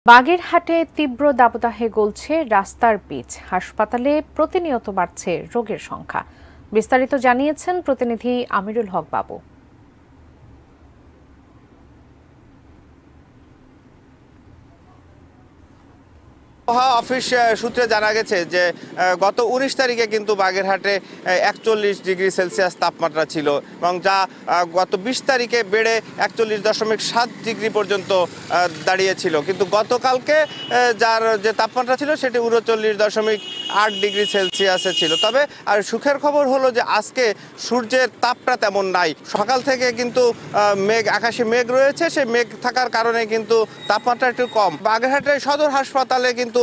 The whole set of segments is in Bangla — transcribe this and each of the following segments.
বাগেরহাটে তীব্র দাবদাহে গলছে রাস্তার পিচ, হাসপাতালে প্রতিনিয়ত বাড়ছে রোগীর সংখ্যা। বিস্তারিত জানিয়েছেন প্রতিনিধি আমিরুল হক বাবু। আবহাওয়া অফিস সূত্রে জানা গেছে যে গত 19 তারিখে কিন্তু বাগেরহাটে 41 ডিগ্রি সেলসিয়াস তাপমাত্রা ছিল এবং যা গত 20 তারিখে বেড়ে 41.7 ডিগ্রি পর্যন্ত দাঁড়িয়েছিল। কিন্তু গতকালকে যার যে তাপমাত্রা ছিল সেটি 39.8 ডিগ্রি সেলসিয়াসে ছিল। তবে আর সুখের খবর হলো যে আজকে সূর্যের তাপটা তেমন নাই। সকাল থেকে কিন্তু আকাশে মেঘ রয়েছে, সেই মেঘ থাকার কারণে কিন্তু তাপমাত্রা একটু কম। বাগেরহাটের সদর হাসপাতালে কিন্তু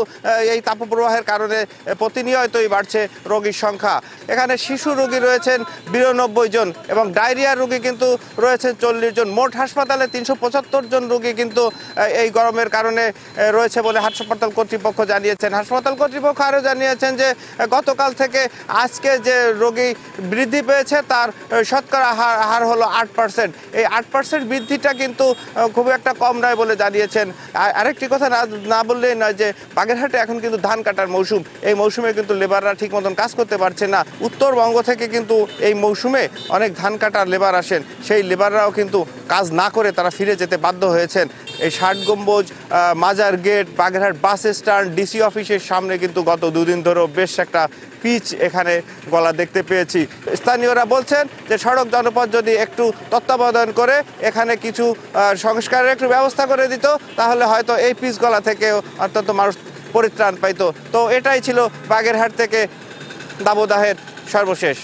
এই তাপপ্রবাহের কারণে প্রতিনিয়তই বাড়ছে রোগীর সংখ্যা। এখানে শিশু রোগী রয়েছেন 92 জন এবং ডায়রিয়া রোগী কিন্তু রয়েছে 40 জন। মোট হাসপাতালে 375 জন রোগী কিন্তু এই গরমের কারণে রয়েছে বলে হাসপাতাল কর্তৃপক্ষ জানিয়েছেন। হাসপাতাল কর্তৃপক্ষ আরও জানিয়েছেন যে গতকাল থেকে আজকে যে রোগী বৃদ্ধি পেয়েছে তার শতকরা হার হলো 8%। এই 8% বৃদ্ধিটা কিন্তু খুব একটা কম নয় বলে জানিয়েছেন। আরেকটি কথা না বললেই নয় যে বাগেরহাটে এখন কিন্তু ধান কাটার মৌসুম। এই মৌসুমে কিন্তু লেবাররা ঠিক মতন কাজ করতে পারছে না। উত্তরবঙ্গ থেকে কিন্তু এই মৌসুমে অনেক ধান কাটার লেবার আসেন, সেই লেবাররাও কিন্তু কাজ না করে তারা ফিরে যেতে বাধ্য হয়েছেন। এই 60 গম্বুজ, মাজার gate, Bagerhat bus stand, DC অফিসের সামনে কিন্তু গত দুদিন ধরেও বেশ একটা পিচ এখানে গলা দেখতে পেয়েছি। স্থানীয়রা বলছেন যে সড়ক জনপদ যদি একটু তত্ত্বাবধান করে এখানে কিছু সংস্কারের একটু ব্যবস্থা করে দিত তাহলে হয়তো এই পিচ গলা থেকে অন্তত মানুষ পরিত্রাণ পাইতো। তো এটাই ছিল বাগেরহাট থেকে দাবদাহের সর্বশেষ।